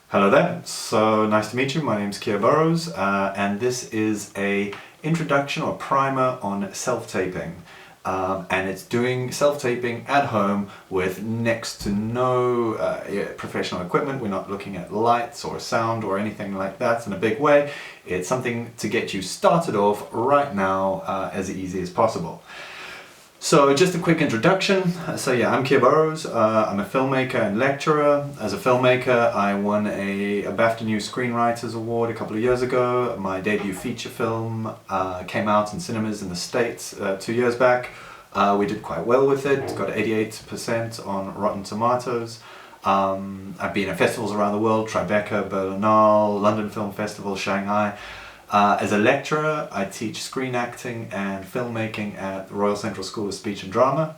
Hello there, so nice to meet you. My name's Keir Burrows and this is a introduction or primer on self-taping. And it's doing self-taping at home with next to no professional equipment. We're not looking at lights or sound or anything like that in a big way. It's something to get you started off right now as easy as possible. So just a quick introduction. So yeah, I'm Keir Burrows. I'm a filmmaker and lecturer. As a filmmaker, I won a BAFTA New Screenwriters Award a couple of years ago. My debut feature film came out in cinemas in the States 2 years back. We did quite well with it, got 88% on Rotten Tomatoes. I've been at festivals around the world, Tribeca, Berlinale, London Film Festival, Shanghai. As a lecturer, I teach screen acting and filmmaking at the Royal Central School of Speech and Drama,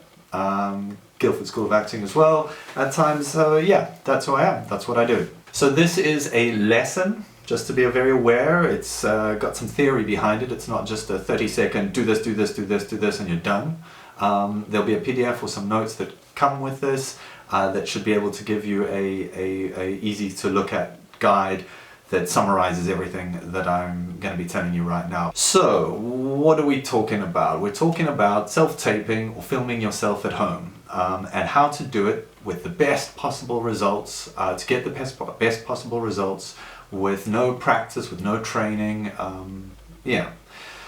Guildford School of Acting as well at times. So yeah, that's who I am, that's what I do. So this is a lesson, just to be very aware. It's got some theory behind it. It's not just a 30-second do this, do this, do this, do this and you're done. There'll be a PDF or some notes that come with this that should be able to give you a easy to look at guide that summarizes everything that I'm going to be telling you right now. So, what are we talking about? We're talking about self-taping or filming yourself at home and how to do it with the best possible results, to get the best possible results with no practice, with no training. Yeah.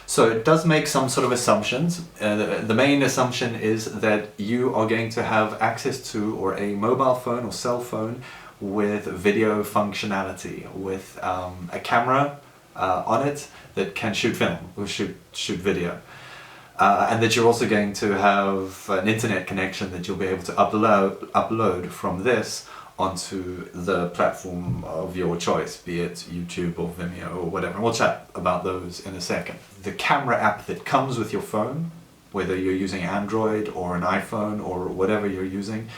So it does make some sort of assumptions. The main assumption is that you are going to have access to or a mobile phone or cell phone with video functionality, with a camera on it that can shoot film or shoot video. And that you're also going to have an internet connection that you'll be able to upload from this onto the platform of your choice, be it YouTube or Vimeo or whatever. And we'll chat about those in a second. The camera app that comes with your phone, whether you're using Android or an iPhone or whatever you're using,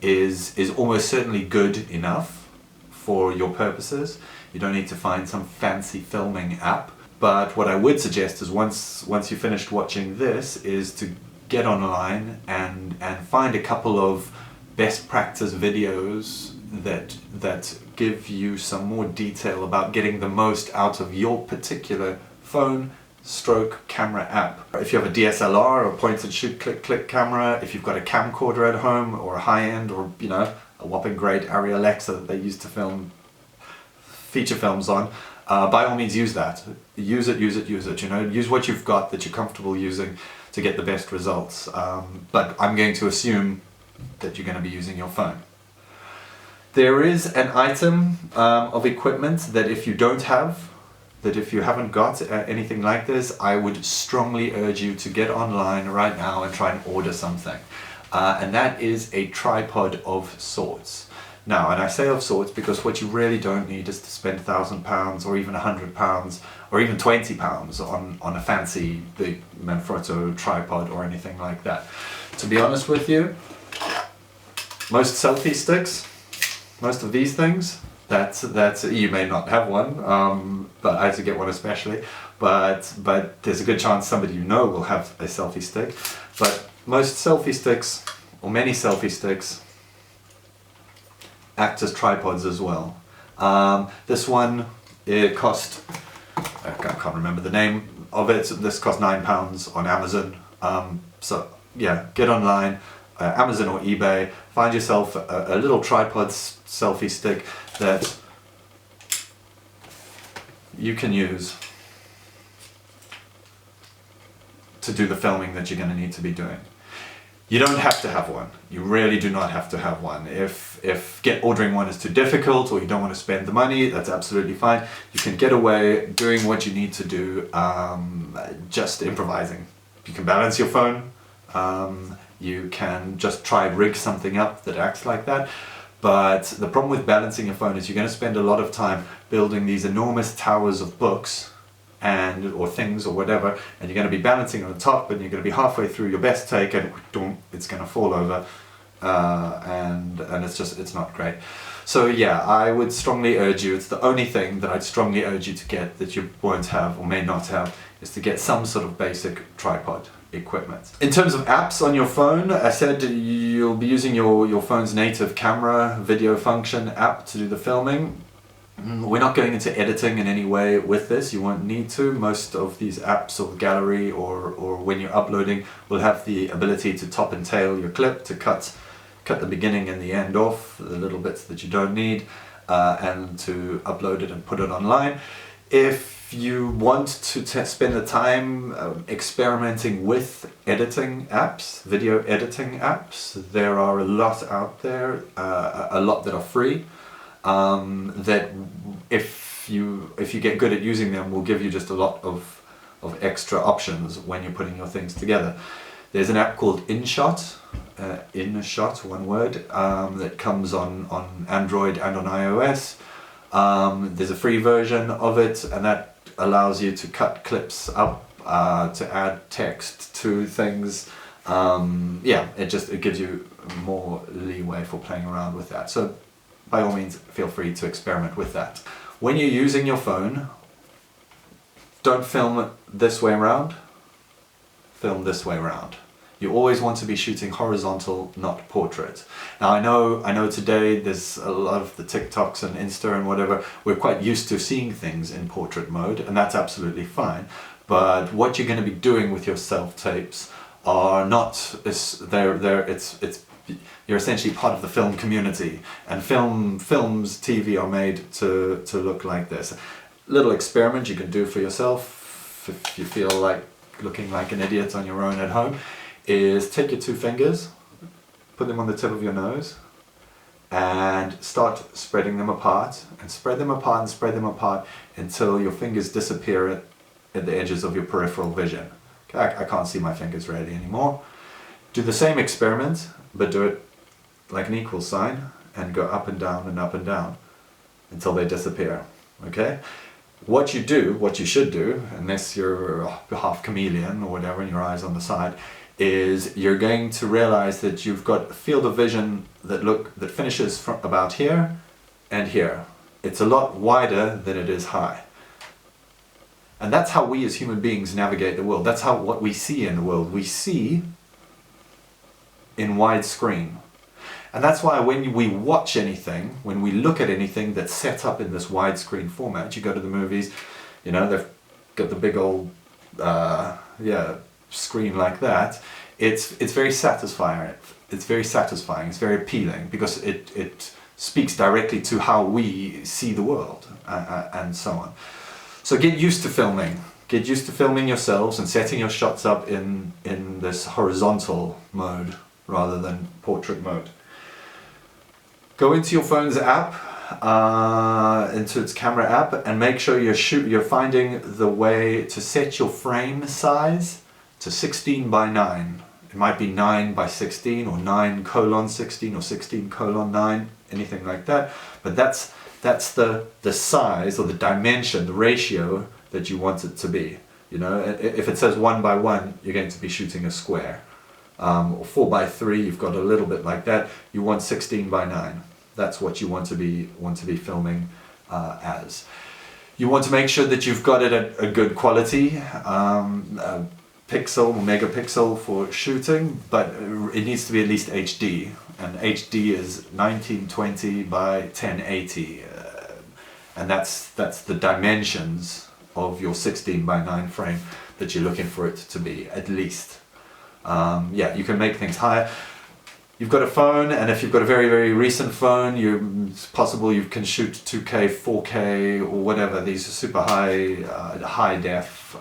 is almost certainly good enough for your purposes. You don't need to find some fancy filming app. But what I would suggest is once you've finished watching this is to get online and find a couple of best practice videos that give you some more detail about getting the most out of your particular phone stroke camera app. If you have a DSLR or point and shoot click camera, if you've got a camcorder at home or a high-end or a whopping great Arri Alexa that they use to film feature films on, by all means use that. Use it, use what you've got that you're comfortable using to get the best results. But I'm going to assume that you're going to be using your phone. There is an item of equipment that if you don't have, that if you haven't got anything like this, I would strongly urge you to get online right now and try and order something. And that is a tripod of sorts. Now, and I say of sorts because what you really don't need is to spend £1,000 or even £100 or even £20 on a fancy big Manfrotto tripod or anything like that. To be honest with you, most selfie sticks, most of these things, that's you may not have one, but I had to get one especially. But there's a good chance somebody you know will have a selfie stick. But most selfie sticks, or many selfie sticks, act as tripods as well. This one, it cost, I can't remember the name of it. This cost £9 on Amazon. So yeah, get online. Amazon or eBay, find yourself a little tripod selfie stick that you can use to do the filming that you're going to need to be doing. You don't have to have one. You really do not have to have one. If ordering one is too difficult or you don't want to spend the money, that's absolutely fine. You can get away doing what you need to do, just improvising. You can balance your phone. You can just try and rig something up that acts like that. But the problem with balancing your phone is you're going to spend a lot of time building these enormous towers of books or things or whatever, and you're going to be balancing on the top and you're going to be halfway through your best take and it's going to fall over and it's not great. So yeah, I would strongly urge you, it's the only thing that I'd strongly urge you to get that you won't have or may not have, is to get some sort of basic tripod equipment. In terms of apps on your phone, I said you'll be using your phone's native camera video function app to do the filming. We're not going into editing in any way with this, you won't need to. Most of these apps or gallery or when you're uploading will have the ability to top and tail your clip, to cut the beginning and the end off, the little bits that you don't need, and to upload it and put it online. If you want to spend the time experimenting with editing apps, video editing apps, there are a lot out there, a lot that are free. That if you get good at using them will give you just a lot of extra options when you're putting your things together. There's an app called InShot, InShot, one word, that comes on Android and on iOS. There's a free version of it, and that allows you to cut clips up, to add text to things. Yeah, it gives you more leeway for playing around with that. So by all means, feel free to experiment with that. When you're using your phone, don't film this way around, film this way around. You always want to be shooting horizontal, not portrait. Now I know today there's a lot of the TikToks and Insta and whatever, we're quite used to seeing things in portrait mode, and that's absolutely fine. But what you're going to be doing with your self-tapes are not, you're essentially part of the film community, and films, TV are made to look like this. Little experiment you can do for yourself if you feel like looking like an idiot on your own at home is take your two fingers, put them on the tip of your nose, and start spreading them apart, and spread them apart and spread them apart until your fingers disappear at the edges of your peripheral vision. Okay, I can't see my fingers really anymore. Do the same experiment, but do it like an equal sign and go up and down until they disappear. Okay? What you should do, unless you're half chameleon or whatever and your eyes on the side, is you're going to realize that you've got a field of vision that finishes from about here and here. It's a lot wider than it is high. And that's how we as human beings navigate the world. That's what we see in the world. We see in widescreen. And that's why when we watch anything, when we look at anything that's set up in this widescreen format, you go to the movies, you know, they've got the big old screen like that. It's very satisfying. It's very satisfying. It's very appealing because it speaks directly to how we see the world and so on. So get used to filming. Get used to filming yourselves and setting your shots up in this horizontal mode rather than portrait mode. Go into your phone's app, into its camera app, and make sure you're finding the way to set your frame size to 16 by 9. It might be 9 by 16 or 9:16 or 16:9, anything like that. But that's the size or the dimension, the ratio that you want it to be. You know, if it says 1 by 1, you're going to be shooting a square. Or 4 by 3, you've got a little bit like that. You want 16 by 9. That's what you want to be filming as. You want to make sure that you've got it at a good quality, pixel or megapixel for shooting, but it needs to be at least HD, and HD is 1920 by 1080, and that's the dimensions of your 16 by 9 frame that you're looking for it to be, at least. Yeah, you can make things higher. You've got a phone, and if you've got a very, very recent phone, it's possible you can shoot 2K, 4K, or whatever, these super high def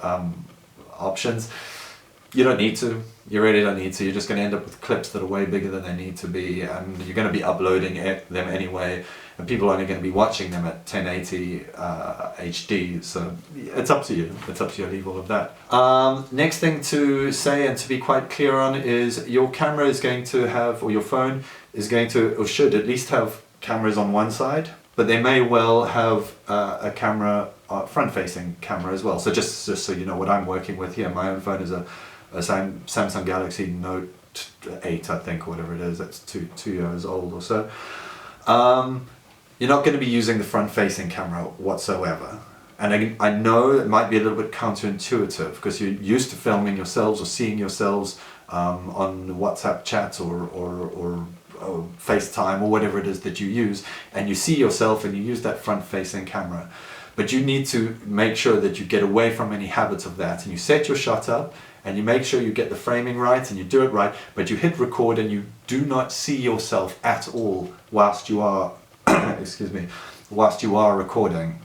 options. You don't need to. You really don't need to. You're just going to end up with clips that are way bigger than they need to be, and you're going to be uploading them anyway, and people are only going to be watching them at 1080 HD, so it's up to you. It's up to you, I'll leave all of that. Next thing to say and to be quite clear on is your camera is going to have, or your phone is going to, or should at least have cameras on one side, but they may well have a camera, front-facing camera as well. So just so you know what I'm working with here, my own phone is a Samsung Galaxy Note 8, I think, or whatever it is. That's two years old or so. You're not going to be using the front-facing camera whatsoever. And I know it might be a little bit counterintuitive because you're used to filming yourselves or seeing yourselves on WhatsApp chats or FaceTime or whatever it is that you use, and you see yourself and you use that front-facing camera. But you need to make sure that you get away from any habits of that, and you set your shot up and you make sure you get the framing right and you do it right, but you hit record and you do not see yourself at all whilst you are excuse me, whilst you are recording.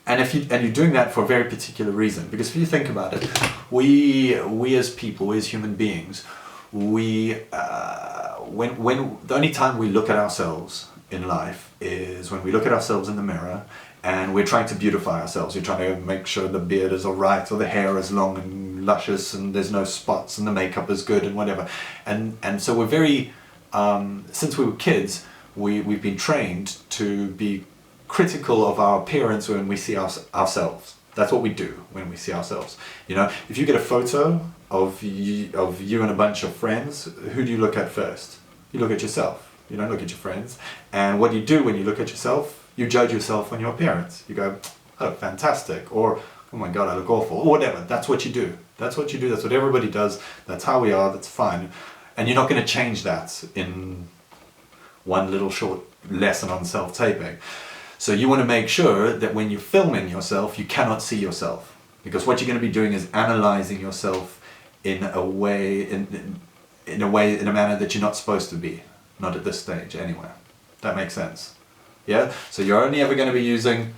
And you're doing that for a very particular reason, because if you think about it, we as people, we as human beings, when the only time we look at ourselves in life is when we look at ourselves in the mirror and we're trying to beautify ourselves. You're trying to make sure the beard is all right, or the hair is long and luscious and there's no spots and the makeup is good and whatever. And so we're very, since we were kids, we've been trained to be critical of our appearance when we see ourselves. That's what we do when we see ourselves. You know, if you get a photo of you and a bunch of friends, who do you look at first? You look at yourself. You don't look at your friends. And what do you do when you look at yourself? You judge yourself on your appearance. You go, oh, fantastic, or oh my god, I look awful, or whatever. That's what you do. That's what you do. That's what everybody does. That's how we are. That's fine. And you're not going to change that in one little short lesson on self-taping. So you want to make sure that when you're filming yourself, you cannot see yourself, because what you're going to be doing is analyzing yourself in a manner that you're not supposed to be. Not at this stage, anyway. That makes sense. Yeah. So you're only ever going to be using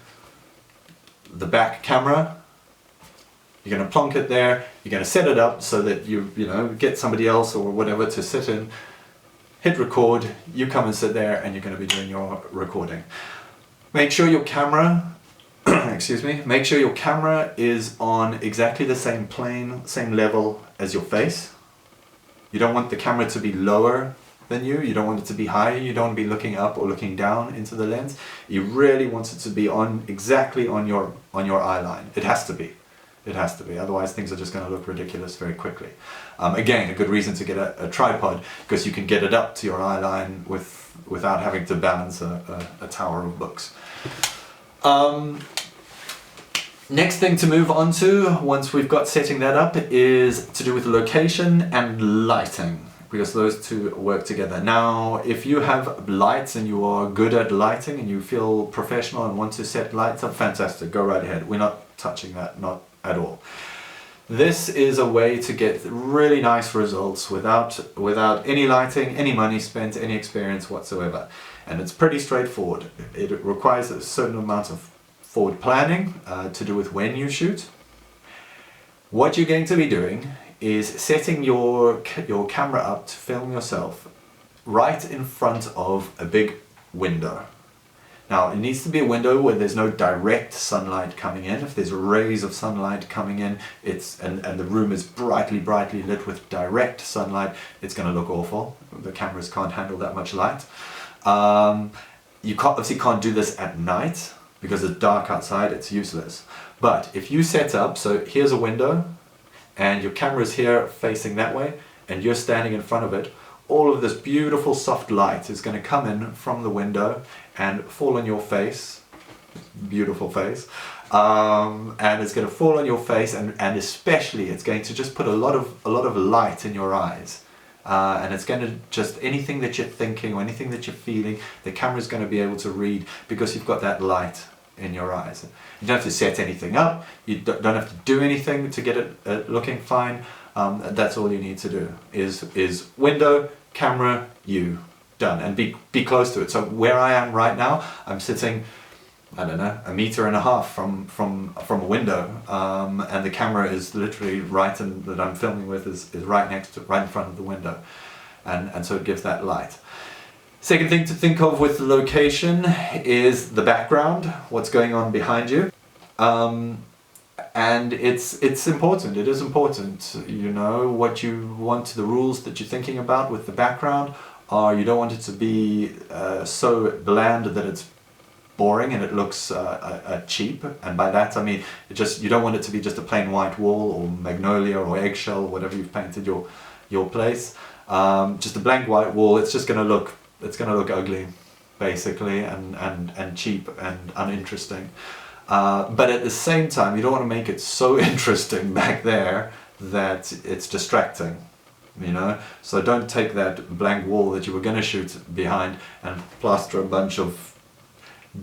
the back camera. You're going to plonk it there. You're going to set it up so that you get somebody else or whatever to sit in. Hit record. You come and sit there, and you're going to be doing your recording. Make sure your camera, excuse me, make sure your camera is on exactly the same plane, same level as your face. You don't want the camera to be lower than you. You don't want it to be higher. You don't want to be looking up or looking down into the lens. You really want it to be exactly on your eye line. It has to be. It has to be. Otherwise, things are just going to look ridiculous very quickly. Again, a good reason to get a tripod, because you can get it up to your eye line without having to balance a tower of books. Next thing to move on to, once we've got setting that up, is to do with location and lighting, because those two work together. Now, if you have lights and you are good at lighting and you feel professional and want to set lights up, fantastic, go right ahead. We're not touching that, not at all. This is a way to get really nice results without any lighting, any money spent, any experience whatsoever. And it's pretty straightforward. It requires a certain amount of forward planning to do with when you shoot. What you're going to be doing is setting your camera up to film yourself right in front of a big window. Now, it needs to be a window where there's no direct sunlight coming in. If there's rays of sunlight coming in, and the room is brightly lit with direct sunlight, it's going to look awful. The cameras can't handle that much light. You obviously can't do this at night because it's dark outside, it's useless. But if you set up, so here's a window, and your camera's here facing that way, and you're standing in front of it, all of this beautiful soft light is going to come in from the window and fall on your face, beautiful face, and it's going to fall on your face, and especially it's going to just put a lot of light in your eyes, and it's going to just, anything that you're thinking or anything that you're feeling, the camera's going to be able to read, because you've got that light in your eyes. You don't have to set anything up, you don't have to do anything to get it looking fine. That's all you need to do is window, camera, you, done, and be close to it. So where I am right now, I'm sitting, I don't know, 1.5 meters from a window, and the camera is literally that I'm filming with is right in front of the window, and so it gives that light. Second thing to think of with the location is the background, what's going on behind you. And it's important, it is important, you know, what you want, the rules that you're thinking about with the background are, you don't want it to be so bland that it's boring and it looks cheap, and by that I mean, you don't want it to be just a plain white wall or magnolia or eggshell, whatever you've painted your place. Just a blank white wall, it's going to look ugly, basically, and cheap and uninteresting. But at the same time, you don't want to make it so interesting back there that it's distracting. you know. So don't take that blank wall that you were going to shoot behind and plaster a bunch of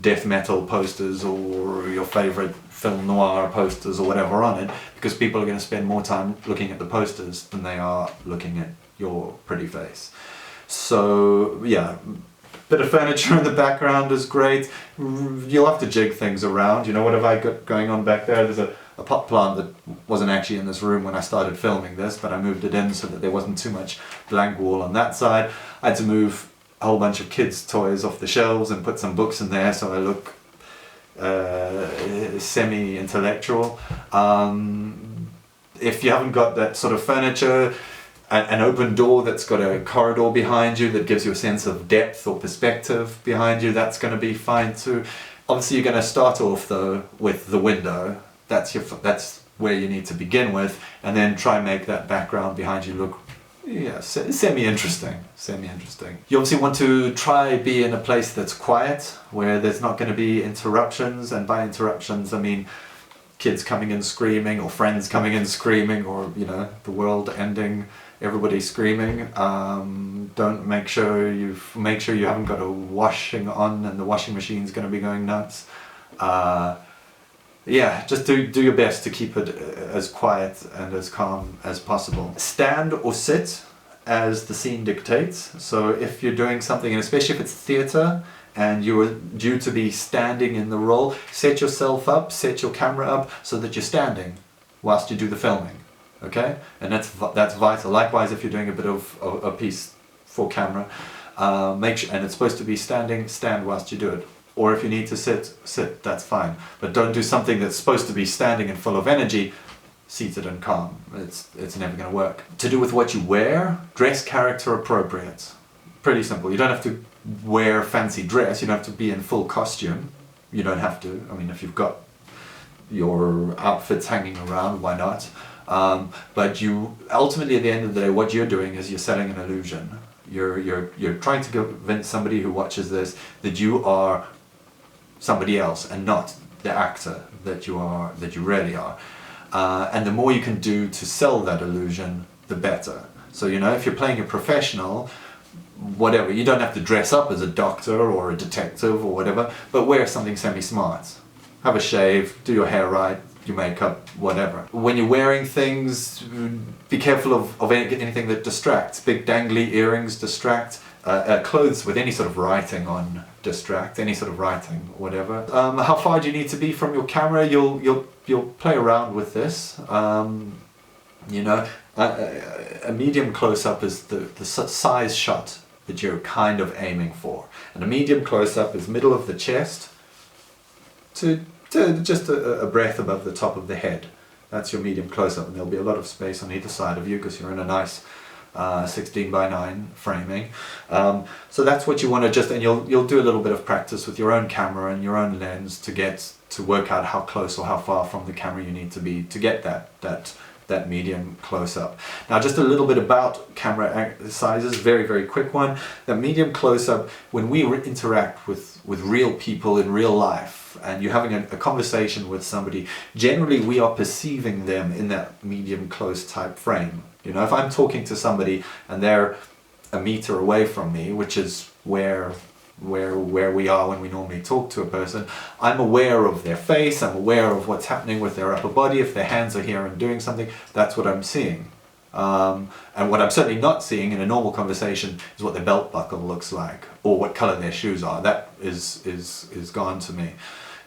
death metal posters or your favorite film noir posters or whatever on it, because people are going to spend more time looking at the posters than they are looking at your pretty face. So yeah, bit of furniture in the background is great. You'll have to jig things around. You know, what have I got going on back there? There's a pot plant that wasn't actually in this room when I started filming this, but I moved it in so that there wasn't too much blank wall on that side. I had to move a whole bunch of kids' toys off the shelves and put some books in there so I look semi-intellectual. If you haven't got that sort of furniture, an open door that's got a corridor behind you that gives you a sense of depth or perspective behind you, that's going to be fine too. Obviously you're going to start off though with the window. That's where you need to begin with, and then try and make that background behind you look semi-interesting. You obviously want to try be in a place that's quiet, where there's not going to be interruptions, and by interruptions I mean kids coming in screaming, or friends coming in screaming, or you know, the world ending, everybody screaming. Make sure you haven't got a washing on and the washing machine's going to be going nuts. Yeah, just do your best to keep it as quiet and as calm as possible. Stand or sit as the scene dictates. So if you're doing something, and especially if it's theatre and you're due to be standing in the role, set yourself up, set your camera up so that you're standing whilst you do the filming. Okay? And that's vital. Likewise, if you're doing a bit of a piece for camera, make sure, and it's supposed to be stand whilst you do it. Or if you need to sit, that's fine. But don't do something that's supposed to be standing and full of energy, seated and calm. It's never going to work. To do with what you wear, dress character appropriate. Pretty simple. You don't have to wear fancy dress, you don't have to be in full costume. You don't have to. I mean, if you've got your outfits hanging around, why not? But you ultimately, at the end of the day, what you're doing is you're selling an illusion. You're trying to convince somebody who watches this that you are somebody else and not the actor that you really are. And the more you can do to sell that illusion, the better. So you know, if you're playing a professional, whatever, you don't have to dress up as a doctor or a detective or whatever, but wear something semi-smart. Have a shave, do your hair right, your makeup, whatever. When you're wearing things, be careful of anything that distracts. Big dangly earrings distract. Clothes with any sort of writing on distract. Any sort of writing, whatever. How far do you need to be from your camera? You'll play around with this. You know, a medium close-up is the size shot that you're kind of aiming for. And a medium close-up is middle of the chest to just a breath above the top of the head. That's your medium close-up, and there'll be a lot of space on either side of you because you're in a nice 16:9 framing. So that's what you want to just, and you'll do a little bit of practice with your own camera and your own lens to work out how close or how far from the camera you need to be to get that medium close-up. Now just a little bit about camera sizes, very quick one. The medium close-up, when we interact with real people in real life and you're having a conversation with somebody, generally we are perceiving them in that medium close type frame. You know, if I'm talking to somebody and they're a meter away from me, which is where we are when we normally talk to a person, I'm aware of their face, I'm aware of what's happening with their upper body. If their hands are here and doing something, that's what I'm seeing. And what I'm certainly not seeing in a normal conversation is what their belt buckle looks like or what color their shoes are. That is gone to me.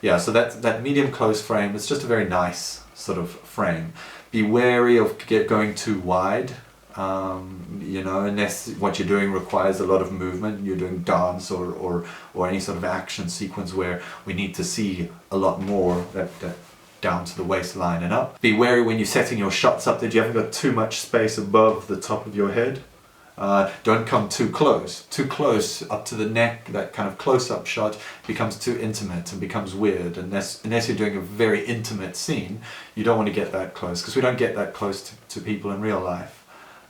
Yeah, so that medium close frame is just a very nice sort of frame. Be wary of going too wide. You know, unless what you're doing requires a lot of movement, you're doing dance or any sort of action sequence where we need to see a lot more that down to the waistline and up. Be wary when you're setting your shots up that you haven't got too much space above the top of your head. Don't come too close. Too close up to the neck, that kind of close-up shot becomes too intimate and becomes weird. Unless you're doing a very intimate scene, you don't want to get that close, because we don't get that close to people in real life.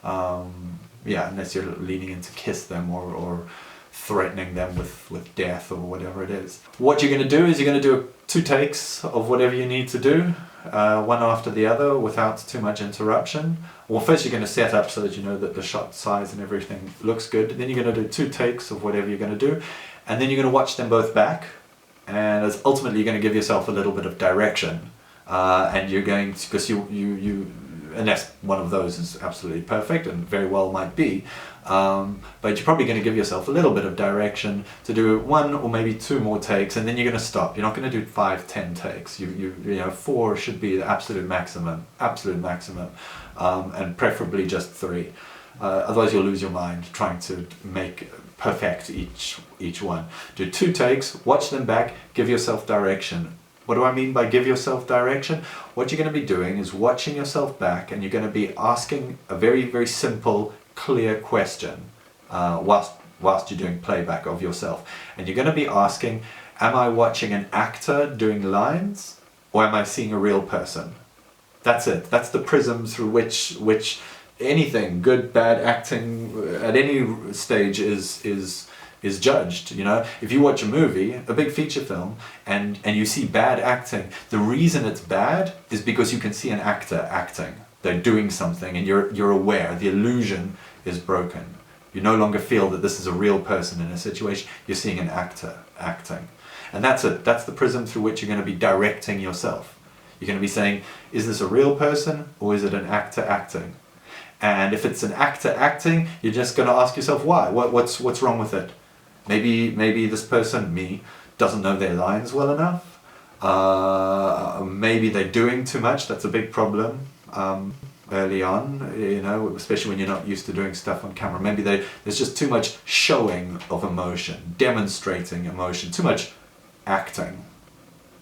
Yeah, unless you're leaning in to kiss them or threatening them with death or whatever it is. What you're going to do is you're going to do 2 takes of whatever you need to do, one after the other without too much interruption. Well, first you're going to set up so that you know that the shot size and everything looks good. Then you're going to do 2 takes of whatever you're going to do, and then you're going to watch them both back, and ultimately you're going to give yourself a little bit of direction, and you're going to, because you unless one of those is absolutely perfect, and very well might be, but you're probably going to give yourself a little bit of direction to do 1 or maybe 2 more takes, and then you're going to stop. You're not going to do 5, 10 takes. You know, 4 should be the absolute maximum, and preferably just 3. Otherwise you'll lose your mind trying to perfect each one. Do 2 takes, watch them back, give yourself direction. What do I mean by give yourself direction? What you're going to be doing is watching yourself back, and you're going to be asking a very, very simple, clear question whilst you're doing playback of yourself. And you're going to be asking, am I watching an actor doing lines, or am I seeing a real person? That's it. That's the prism through which anything, good, bad acting at any stage is judged. You know, if you watch a movie, a big feature film, and you see bad acting, the reason it's bad is because you can see an actor acting. They're doing something, and you're aware. The illusion is broken. You no longer feel that this is a real person in a situation. You're seeing an actor acting, and that's it. That's the prism through which you're going to be directing yourself. You're going to be saying, is this a real person, or is it an actor acting? And if it's an actor acting, you're just going to ask yourself why. What's wrong with it? Maybe this person, me, doesn't know their lines well enough. Maybe they're doing too much. That's a big problem early on, you know, especially when you're not used to doing stuff on camera. Maybe there's just too much showing of emotion, demonstrating emotion, too much acting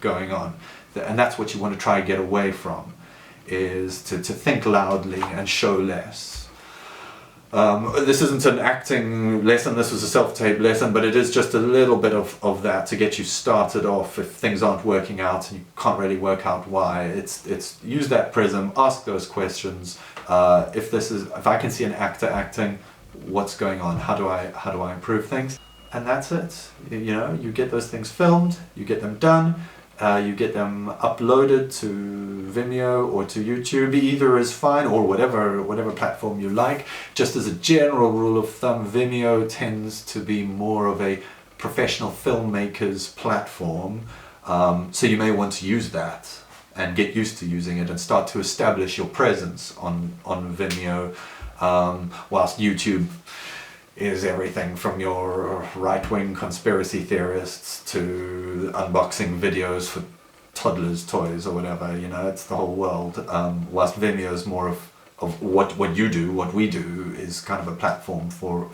going on. And that's what you want to try and get away from, is to think loudly and show less. This isn't an acting lesson, this was a self-tape lesson, but it is just a little bit of that to get you started off if things aren't working out and you can't really work out why. It's use that prism, ask those questions. If I can see an actor acting, what's going on? How do I improve things? And that's it. You know, you get those things filmed, you get them done. You get them uploaded to Vimeo or to YouTube. Either is fine, or whatever platform you like. Just as a general rule of thumb, Vimeo tends to be more of a professional filmmaker's platform, so you may want to use that and get used to using it and start to establish your presence on Vimeo, whilst YouTube is everything from your right-wing conspiracy theorists to unboxing videos for toddlers' toys or whatever. You know, it's the whole world. Whilst Vimeo is more of what you do, what we do, is kind of a platform for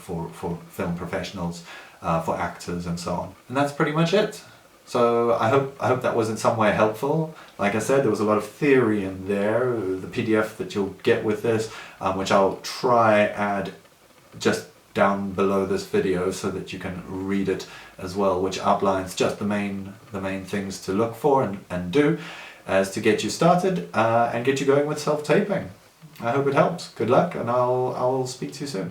film professionals, for actors and so on. And that's pretty much it. So I hope that was in some way helpful. Like I said, there was a lot of theory in there. The PDF that you'll get with this, which I'll try add just down below this video so that you can read it as well, which outlines just the main things to look for and do as to get you started and get you going with self-taping. I hope it helps. Good luck, and I'll speak to you soon.